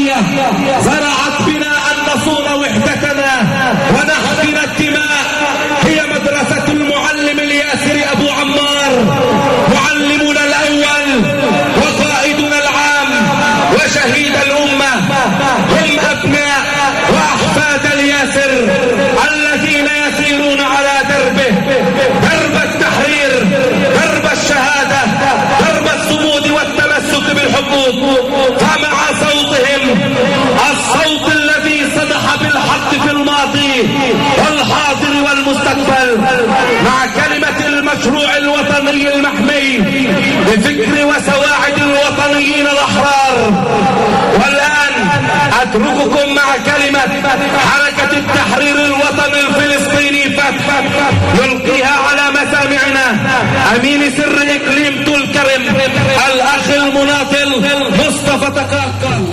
العربية زرعت بنا أن نصون وحدتنا ونحقن الدماء هي مدرسة المعلم الياسر أبو عمار، معلمنا الأول وقائدنا العام وشهيد الأمة. هم أبناء وأحفاد الياسر الذين يسيرون على دربه، درب التحرير، درب الشهادة، درب الصمود والتمسك بالحقوق. فمع صوتهم الصوت الذي صدح بالحق في الماضي والحاضر والمستقبل، مع كلمة المشروع الوطني المحمي بفكر وسواعد الوطنيين الأحرار. والآن أترككم مع كلمة حركة التحرير الوطني الفلسطيني فتح يلقيها على مسامعنا أمين سر إقليم طول كرم الأخ المناضل مصطفى تقاقل.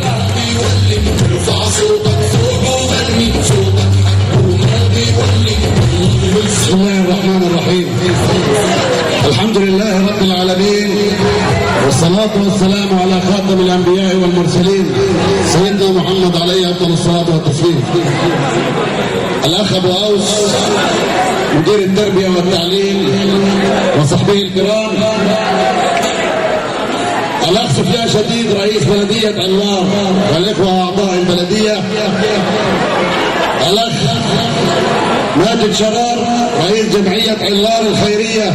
بسم الله الرحمن الرحيم. الحمد لله رب العالمين، والصلاة والسلام على خاتم الأنبياء والمرسلين سيدنا محمد عليه أفضل الصلاة والتسليم. الأخ أبو أوس مدير التربية والتعليم وصحبه الكرام، الأخ سفيان شديد رئيس بلدية علار والإخوة أعضاء البلدية، الأخ ماجد شرار رئيس جمعية علار الخيرية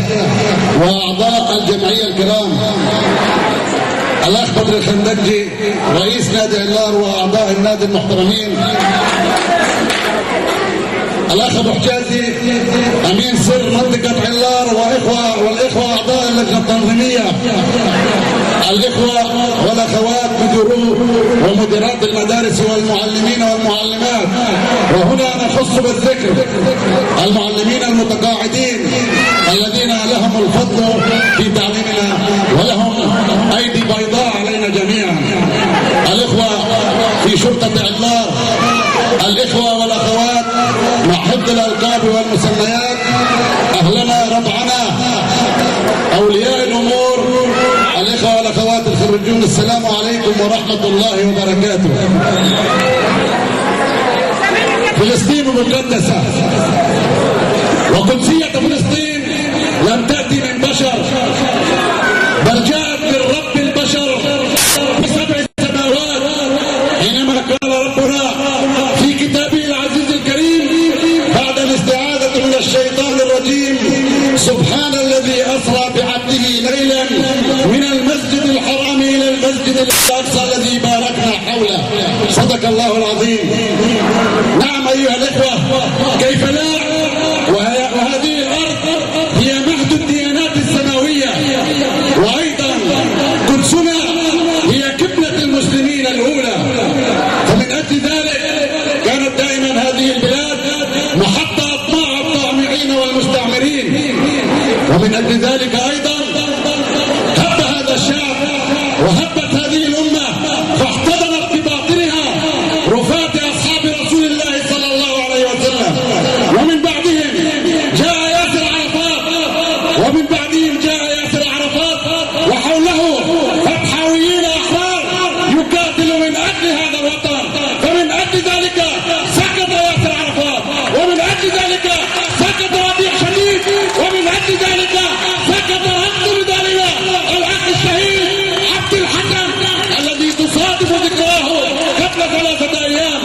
وأعضاء الجمعية الكرام، الأخ بدر الخندقجي رئيس نادي علار وأعضاء النادي المحترمين، الأخ أبو حجازي أمين سر منطقة علار والإخوة أعضاء اللجنة التنظيمية، الإخوة والأخوات مديرو ومديرات المدارس والمعلمين والمعلمات، وهنا نخص بالذكر المعلمين المتقاعدين الذين لهم الفضل في تعليمنا ولهم أيدي بيضاء علينا جميعا، الإخوة في شرطة علار، الإخوة والأخوات مع حفظ الألقاب والمسميات، أهلنا ربعنا أولياء الأمور، الإخوة والأخوات الخريجون، السلام عليكم ورحمة الله وبركاته. فلسطين مقدسة، وقدسية فلسطين لم تأتي من بشر بل جاءت من رب البشر بسبع سماوات، حينما قال ربنا في كتابه العزيز الكريم بعد الاستعاذة من الشيطان الرجيم: سبحان الذي أسرى بعبده ليلا من المسجد الحرام إلى المسجد الأقصى الذي باركنا حوله. صدق الله العظيم. نعم أيها الإخوة، كيف لا؟ وهذه الأرض هي مهد الديانات السماوية، وأيضا قدسنا هي قبلة المسلمين الأولى، فمن أجل ذلك كانت دائما هذه البلاد محط أطماع الطامعين والمستعمرين، ومن أجل ذلك أيضا هب هذا الشعب وهبت هذه الأمة فاحتضنت بباطنها رفات أصحاب رسول الله صلى الله عليه وسلم، ومن بعدهم جاء ياسر عرفات، ومن بعدهم جاء ياسر عرفات وحوله فتحاويين أحرار يقاتلوا من أجل هذا الوطن، فمن أجل ذلك سقط ياسر عرفات، ومن أجل ذلك سقط ربيع شديد، ومن أجل ذلك سقط رجل ذلك الأخ الشهيد عبد الحكم الذي تصادف ذكراه قبل 3 أيام.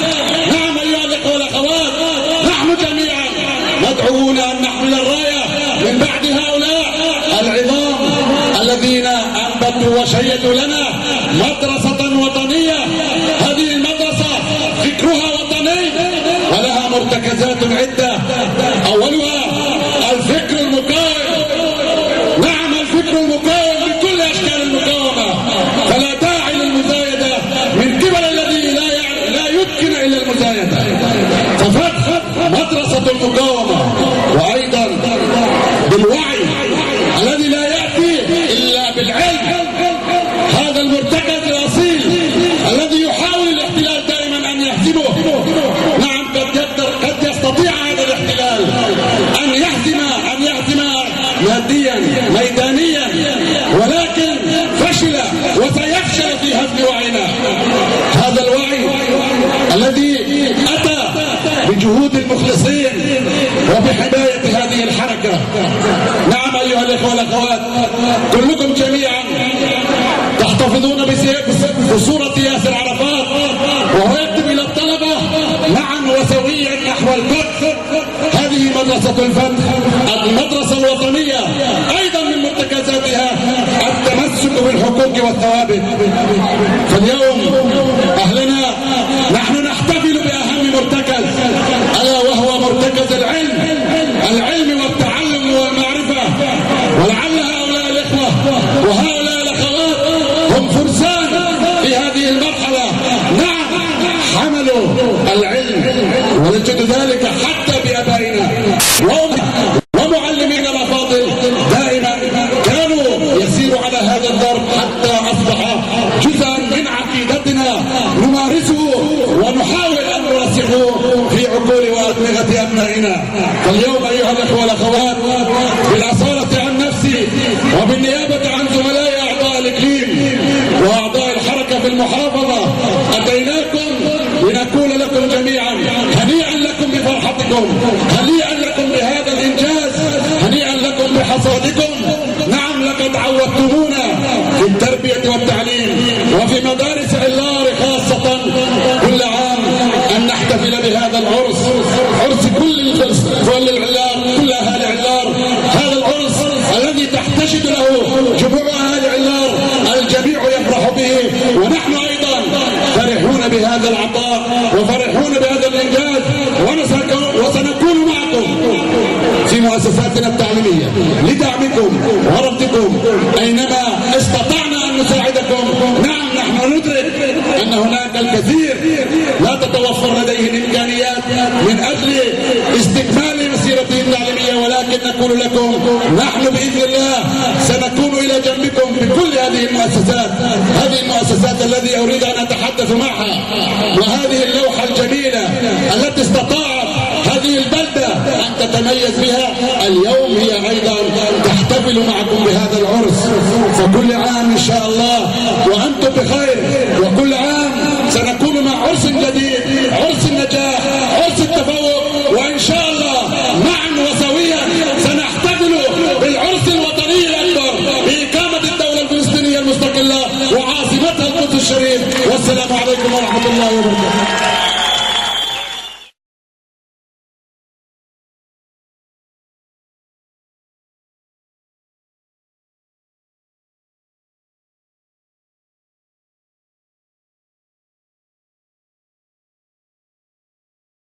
نعم أيها الإخوة والأخوات، نحن جميعا مدعوون أن نحمل الراية من بعد هؤلاء العظام الذين أنبتوا وشيدوا لنا مدرسة وطنية. هذه المدرسة فكرها وطني ولها مرتكزات عدة، أولها الفكر المقاوم. نعم الفكر المقاوم من كل أشكال المقاومة، فلا داعي للمزايدة من قبل الذي لا يمكن إلا المزايدة، ففتح مدرسة المقاومة، وأيضا بالوعي الذي لا يأتي إلا بالعلم. هذا الذي أتى بجهود المخلصين وبحماية هذه الحركة. نعم أيها الإخوة والأخوات، كلكم جميعا تحتفظون بصورة ياسر عرفات وهو يكتب إلى الطلبة معا وسويا نحو القدس. هذه مدرسة الفتح، المدرسة الوطنية، أيضا من مرتكزاتها التمسك بالحقوق والثوابت. فاليوم أهلنا نحن نحتفل بأهم مرتكز، ألا وهو مرتكز العلم والتعلم والمعرفة. ولعل هؤلاء الإخوة وهؤلاء الأخوات هم فرسان في هذه المرحلة. نعم، حملوا العلم ونجد ذلك حتى بآبائنا ومعلمين الأفاضل دائما كانوا يسيروا على هذا الضرب حتى أصبح جزءا من عقيدتنا نمارسه ونحاول أن نرسخه في عقول وأدمغة أبنائنا. فاليوم أيها الأخوة والأخوات، بالأصالة عن نفسي وبالنيابة عن زملائي أعضاء الإقليم وأعضاء الحركة في المحافظة، أتيناكم لنقول لكم جميعا هنيئا لكم بفرحتكم، هنيئا لكم بهذا الإنجاز، هنيئا لكم بحصادكم. نعم، لقد عودتمونا في التربية والتعليم وفي مدارس علار خاصة كل عام أن نحتفل بهذا العرس، عرس كل العلار، كل أهالي علار. هذا العرس الذي تحتشد له جموع أهالي علار، الجميع يفرح به، ونحن أيضا فرحون بهذا العطاء وفرحون بهذا الإنجاز، وسنكون معكم في مؤسساتنا التعليمية لدعمكم وربطكم أينما استطعنا أن نساعدكم. نعم، نحن ندرك أن هناك الكثير لا تتوفر لديه الإمكانيات من أجل استكمال مسيرته التعليمية، ولكن نقول لكم نحن بإذن الله سنكون إلى جنبكم بكل هذه المؤسسات. هذه المؤسسات التي أريد أن أتحدث معها، وهذه اللوحة الجميلة التي استطاعت هذه البلدة أن تتميز بها، اليوم هي أيضا تحتفل معكم بهذا العرس. فكل عام إن شاء الله وأنتم بخير، وكل عام سنكون مع عرس جديد، عرس النجاح، عرس التفوق، وإن شاء الله معا وسويا سنحتفل بالعرس الوطني الأكبر بإقامة الدولة الفلسطينية المستقلة وعاصمتها القدس الشريف. والسلام عليكم ورحمة الله وبركاته.